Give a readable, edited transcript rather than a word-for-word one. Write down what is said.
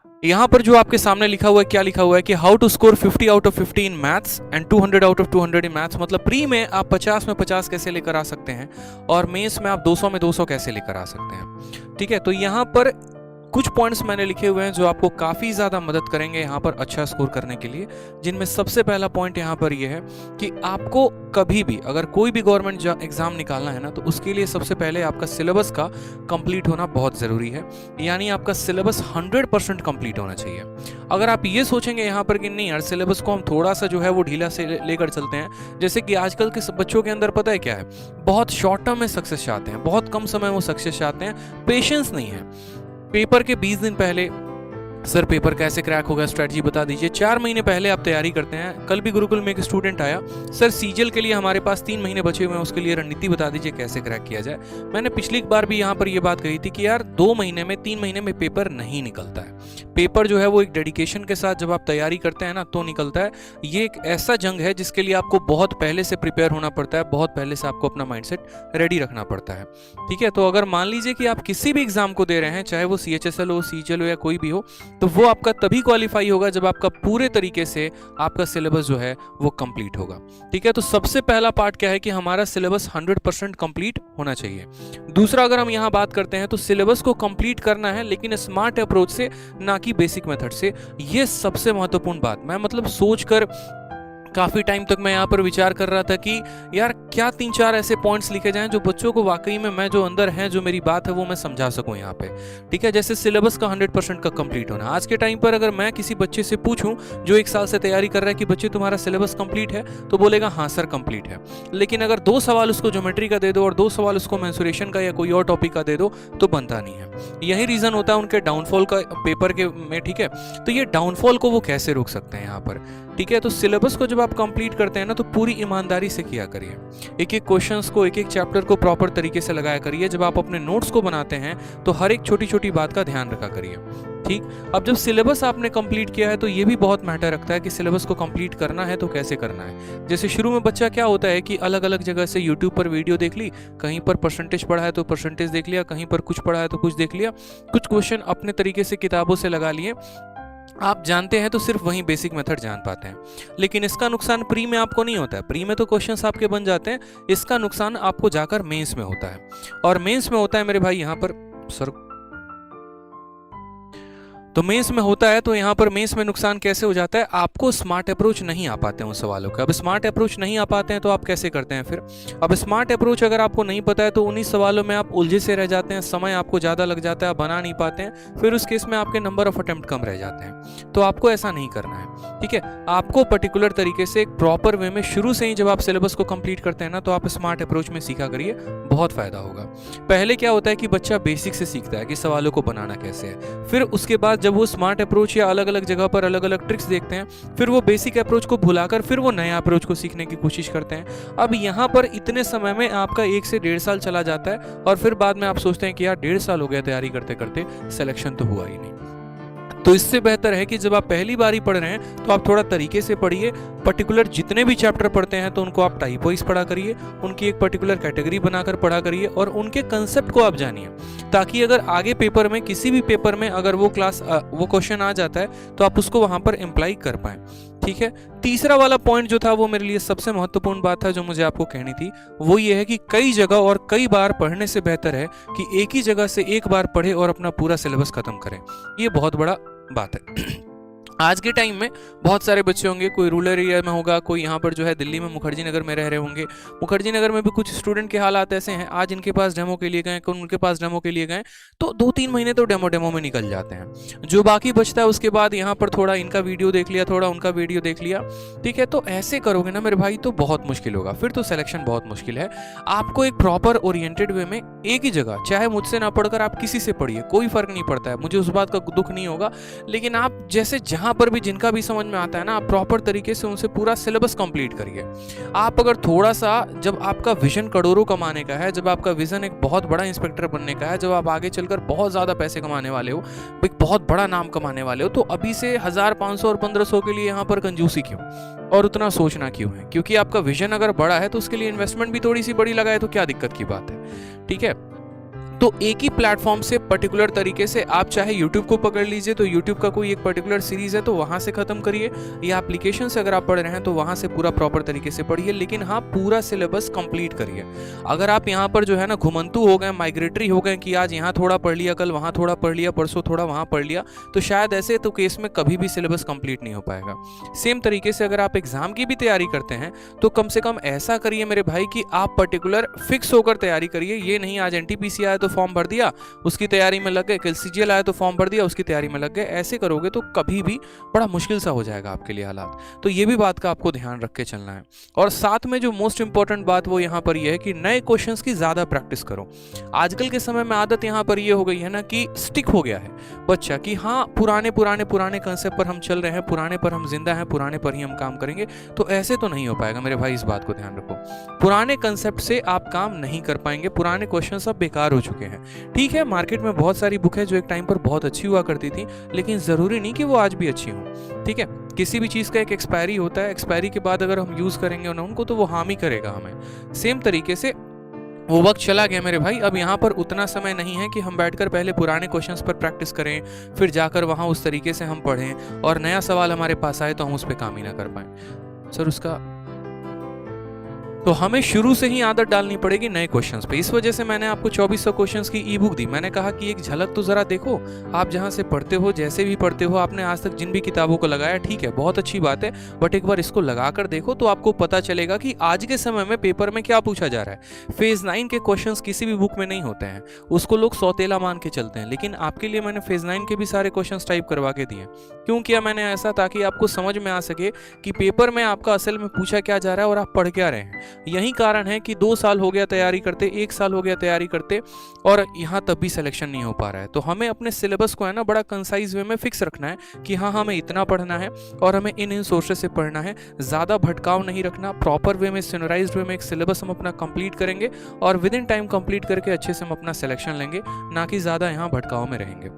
यहाँ पर जो आपके सामने लिखा हुआ है, क्या लिखा हुआ है कि how to score 50 out of 50 in maths and 200 out of 200 in maths. मतलब प्री में आप 50 में 50 कैसे लेकर आ सकते हैं और मेंस में आप 200 में 200 कैसे लेकर आ सकते हैं। ठीक है, तो यहाँ पर कुछ पॉइंट्स मैंने लिखे हुए हैं जो आपको काफ़ी ज़्यादा मदद करेंगे यहाँ पर अच्छा स्कोर करने के लिए, जिनमें सबसे पहला पॉइंट यहाँ पर ये है कि आपको कभी भी अगर कोई भी गवर्नमेंट एग्जाम निकालना है ना, तो उसके लिए सबसे पहले आपका सिलेबस का कंप्लीट होना बहुत ज़रूरी है। यानी आपका सिलेबस 100% कंप्लीट होना चाहिए। अगर आप ये सोचेंगे यहाँ पर कि नहीं यार सिलेबस को हम थोड़ा सा जो है वो ढीला से लेकर चलते हैं, जैसे कि आजकल के बच्चों के अंदर पता है क्या है, बहुत शॉर्ट टर्म में सक्सेस चाहते हैं, बहुत कम समय में वो सक्सेस चाहते हैं, पेशेंस नहीं है। पेपर के 20 दिन पहले सर पेपर कैसे क्रैक होगा स्ट्रेटजी बता दीजिए, 4 महीने पहले आप तैयारी करते हैं। कल भी गुरुकुल में एक स्टूडेंट आया, सर सीजीएल के लिए हमारे पास 3 महीने बचे हुए हैं, उसके लिए रणनीति बता दीजिए कैसे क्रैक किया जाए। मैंने पिछली बार भी यहाँ पर ये बात कही थी कि यार 2 महीने में 3 महीने में पेपर नहीं निकलता है। पेपर जो है वो एक डेडिकेशन के साथ जब आप तैयारी करते हैं ना तो निकलता है। ये एक ऐसा जंग है जिसके लिए आपको बहुत पहले से प्रिपेयर होना पड़ता है, बहुत पहले से आपको अपना माइंडसेट रेडी रखना पड़ता है। ठीक है, तो अगर मान लीजिए कि आप किसी भी एग्जाम को दे रहे हैं, चाहे वो CHSL हो, CGL हो या कोई भी हो, तो वो आपका तभी क्वालिफाई होगा जब आपका पूरे तरीके से आपका सिलेबस जो है वो कंप्लीट होगा। ठीक है, तो सबसे पहला पार्ट क्या है कि हमारा सिलेबस 100% कंप्लीट होना चाहिए। दूसरा, अगर हम यहाँ बात करते हैं तो सिलेबस को कंप्लीट करना है लेकिन स्मार्ट अप्रोच से, ना कि बेसिक मेथड से। ये सबसे महत्वपूर्ण बात, मैं मतलब सोचकर काफ़ी टाइम तक मैं यहाँ पर विचार कर रहा था कि यार क्या 3-4 ऐसे पॉइंट्स लिखे जाएं जो बच्चों को वाकई में मैं जो अंदर है, जो मेरी बात है वो मैं समझा सकूं यहाँ पे। ठीक है, जैसे सिलेबस का 100% का कंप्लीट होना। आज के टाइम पर अगर मैं किसी बच्चे से पूछूं जो 1 साल से तैयारी कर रहा है कि बच्चे तुम्हारा सिलेबस कंप्लीट है, तो बोलेगा हाँ सर कंप्लीट है। लेकिन अगर 2 सवाल उसको ज्योमेट्री का दे दो और 2 सवाल उसको मेंसुरेशन का या कोई और टॉपिक का दे दो तो बनता नहीं है। यही रीज़न होता है उनके डाउनफॉल का पेपर के में। ठीक है, तो ये डाउनफॉल को वो कैसे रोक सकते हैं यहाँ पर। ठीक है, तो सिलेबस को जब आप कंप्लीट करते हैं ना तो पूरी ईमानदारी से किया करिए। एक एक क्वेश्चंस को, एक एक चैप्टर को प्रॉपर तरीके से लगाया करिए। जब आप अपने नोट्स को बनाते हैं तो हर एक छोटी छोटी बात का ध्यान रखा करिए। ठीक, अब जब सिलेबस आपने कंप्लीट किया है तो ये भी बहुत मैटर रखता है कि सिलेबस को कंप्लीट करना है तो कैसे करना है। जैसे शुरू में बच्चा क्या होता है कि अलग अलग जगह से यूट्यूब पर वीडियो देख ली, कहीं पर परसेंटेज पढ़ा है तो परसेंटेज देख लिया, कहीं पर कुछ पढ़ा है तो कुछ देख लिया, कुछ क्वेश्चन अपने तरीके से किताबों से लगा लिए। आप जानते हैं तो सिर्फ वही बेसिक मेथड जान पाते हैं। लेकिन इसका नुकसान प्री में आपको नहीं होता है। प्री में तो क्वेश्चंस आपके बन जाते हैं, इसका नुकसान आपको जाकर मेंस में होता है। और मेंस में होता है मेरे भाई यहाँ पर सर, तो मेंस में होता है, तो यहाँ पर मेंस में नुकसान कैसे हो जाता है, आपको स्मार्ट अप्रोच नहीं आ पाते हैं उन सवालों का। अब स्मार्ट अप्रोच नहीं आ पाते हैं तो आप कैसे करते हैं फिर। अब स्मार्ट अप्रोच अगर आपको नहीं पता है तो उन्हीं सवालों में आप उलझे से रह जाते हैं, समय आपको ज़्यादा लग जाता है, आप बना नहीं पाते हैं, फिर उस केस में आपके नंबर ऑफ अटेम्प्ट कम रह जाते हैं। तो आपको ऐसा नहीं करना है। ठीक है, आपको पर्टिकुलर तरीके से एक प्रॉपर वे में शुरू से ही जब आप सिलेबस को कंप्लीट करते हैं ना तो आप स्मार्ट अप्रोच में सीखा करिए, बहुत फायदा होगा। पहले क्या होता है कि बच्चा बेसिक से सीखता है कि सवालों को बनाना कैसे है, फिर उसके बाद जब वो स्मार्ट अप्रोच या अलग अलग जगह पर अलग अलग ट्रिक्स देखते हैं, फिर वो बेसिक अप्रोच को भुलाकर फिर वो नया अप्रोच को सीखने की कोशिश करते हैं। अब यहाँ पर इतने समय में आपका 1 से 1.5 साल चला जाता है और फिर बाद में आप सोचते हैं कि यार 1.5 साल हो गया तैयारी करते करते, सिलेक्शन तो हुआ ही नहीं। तो इससे बेहतर है कि जब आप पहली बार ही पढ़ रहे हैं तो आप थोड़ा तरीके से पढ़िए। पर्टिकुलर जितने भी चैप्टर पढ़ते हैं तो उनको आप टाइप वाइज पढ़ा करिए, उनकी एक पर्टिकुलर कैटेगरी बनाकर पढ़ा करिए और उनके कंसेप्ट को आप जानिए, ताकि अगर आगे पेपर में किसी भी पेपर में अगर वो क्वेश्चन आ जाता है तो आप उसको वहां पर इम्प्लाई कर पाएं। ठीक है, तीसरा वाला पॉइंट जो था वो मेरे लिए सबसे महत्वपूर्ण बात था जो मुझे आपको कहनी थी, वो ये है कि कई जगह और कई बार पढ़ने से बेहतर है कि एक ही जगह से एक बार पढ़े और अपना पूरा सिलेबस खत्म करें। ये बहुत बड़ा बात है। आज के टाइम में बहुत सारे बच्चे होंगे, कोई रूरल एरिया में होगा, कोई यहाँ पर जो है दिल्ली में मुखर्जी नगर में रह रहे होंगे। मुखर्जी नगर में भी कुछ स्टूडेंट के हालात ऐसे हैं, आज इनके पास डेमो के लिए गए, उनके पास डेमो के लिए गए तो 2-3 महीने तो डेमो में निकल जाते हैं। जो बाकी बचता है उसके बाद यहाँ पर थोड़ा इनका वीडियो देख लिया, थोड़ा उनका वीडियो देख लिया। ठीक है, तो ऐसे करोगे ना मेरे भाई तो बहुत मुश्किल होगा, फिर तो सिलेक्शन बहुत मुश्किल है। आपको एक प्रॉपर ओरिएंटेड वे में एक ही जगह, चाहे मुझसे ना पढ़कर आप किसी से पढ़िए, कोई फर्क नहीं पड़ता है, मुझे उस बात का दुख नहीं होगा। लेकिन आप जैसे जहां पर भी जिनका भी समझ में आता है ना, आप प्रॉपर तरीके से उनसे पूरा सिलेबस कंप्लीट करिए। आप अगर थोड़ा सा, जब आपका विजन करोड़ों कमाने का है, जब आपका विजन एक बहुत बड़ा इंस्पेक्टर बनने का है, जब आप आगे चलकर बहुत ज्यादा पैसे कमाने वाले हो, एक बहुत बड़ा नाम कमाने वाले हो, तो अभी से 1000, 500 और 1500 के लिए यहाँ पर कंजूसी क्यों और उतना सोचना क्यों है। क्योंकि आपका विजन अगर बड़ा है तो उसके लिए इन्वेस्टमेंट भी थोड़ी सी बड़ी लगाए तो क्या दिक्कत की बात है। ठीक है, तो एक ही प्लेटफॉर्म से पर्टिकुलर तरीके से आप चाहे YouTube को पकड़ लीजिए, तो YouTube का कोई एक पर्टिकुलर सीरीज है तो वहाँ से ख़त्म करिए, या एप्लीकेशन से अगर आप पढ़ रहे हैं तो वहाँ से पूरा प्रॉपर तरीके से पढ़िए, लेकिन हाँ पूरा सिलेबस कंप्लीट करिए। अगर आप यहाँ पर जो है ना घुमंतू हो गए, माइग्रेटरी हो गए कि आज यहाँ थोड़ा पढ़ लिया, कल वहाँ थोड़ा पढ़ लिया, परसों थोड़ा वहाँ पढ़ लिया, तो शायद ऐसे तो केस में कभी भी सिलेबस कंप्लीट नहीं हो पाएगा। सेम तरीके से अगर आप एग्जाम की भी तैयारी करते हैं तो कम से कम ऐसा करिए मेरे भाई कि आप पर्टिकुलर फिक्स होकर तैयारी करिए। ये नहीं आज एनटीपीसी आया तो फॉर्म भर दिया, उसकी तैयारी में लग गए, कल सीजीएल आया तो फॉर्म भर दिया, उसकी तैयारी में लग गए। ऐसे करोगे तो कभी भी बड़ा मुश्किल सा हो जाएगा आपके लिए हालात। तो ये भी बात का आपको ध्यान रख के चलना है। और साथ में जो मोस्ट इंपॉर्टेंट बात वो यहाँ पर ये है कि नए क्वेश्चंस की ज्यादा प्रैक्टिस करो। आजकल के समय में आदत यहाँ पर ये हो गई है ना कि स्टिक हो गया है बच्चा कि हाँ पुराने कंसेप्ट पर हम चल रहे हैं, पुराने पर हम जिंदा हैं, पुराने पर ही हम काम करेंगे। तो ऐसे तो नहीं हो पाएगा मेरे भाई, इस बात को ध्यान रखो। पुराने कंसेप्ट से आप काम नहीं कर पाएंगे, पुराने क्वेश्चन सब बेकार हो चुके हैं। ठीक है, मार्केट में बहुत सारी बुक है जो एक टाइम पर बहुत अच्छी हुआ करती थी, लेकिन जरूरी नहीं कि वो आज भी अच्छी हो। ठीक है, किसी भी चीज का एक एक्सपायरी होता है, एक्सपायरी के बाद अगर हम यूज करेंगे ना उनको तो वो हार्म ही करेगा हमें। सेम तरीके से वो वक्त चला गया मेरे भाई, अब यहाँ पर उतना समय नहीं है कि हम बैठकर पहले पुराने क्वेश्चंस पर प्रैक्टिस करें, फिर जाकर वहाँ उस तरीके से हम पढ़ें और नया सवाल हमारे पास आए तो हम उस पर काम ही ना कर पाएं। सर उसका तो हमें शुरू से ही आदत डालनी पड़ेगी नए क्वेश्चंस पे। इस वजह से मैंने आपको 2400 क्वेश्चंस की ई बुक दी। मैंने कहा कि एक झलक तो जरा देखो, आप जहां से पढ़ते हो, जैसे भी पढ़ते हो, आपने आज तक जिन भी किताबों को लगाया, ठीक है बहुत अच्छी बात है, बट एक बार इसको लगा कर देखो तो आपको पता चलेगा कि आज के समय में पेपर में क्या पूछा जा रहा है। फेज 9 के क्वेश्चन किसी भी बुक में नहीं होते हैं, उसको लोग सौतेला मान के चलते हैं, लेकिन आपके लिए मैंने फेज 9 के भी सारे क्वेश्चन टाइप करवा के दिए। क्यों किया मैंने ऐसा? ताकि आपको समझ में आ सके कि पेपर में आपका असल में पूछा क्या जा रहा है और आप पढ़ क्या रहे हैं। यही कारण है कि 2 साल हो गया तैयारी करते, 1 साल हो गया तैयारी करते और यहाँ तब भी सिलेक्शन नहीं हो पा रहा है। तो हमें अपने सिलेबस को है ना बड़ा कंसाइज वे में फिक्स रखना है कि हाँ हमें इतना पढ़ना है और हमें इन सोर्सेस से पढ़ना है। ज़्यादा भटकाव नहीं रखना, प्रॉपर वे में सिनराइज्ड वे में एक सिलेबस हम अपना कंप्लीट करेंगे और विद इन टाइम कंप्लीट करके अच्छे से हम अपना सिलेक्शन लेंगे, ना कि ज़्यादा यहाँ भटकाव में रहेंगे।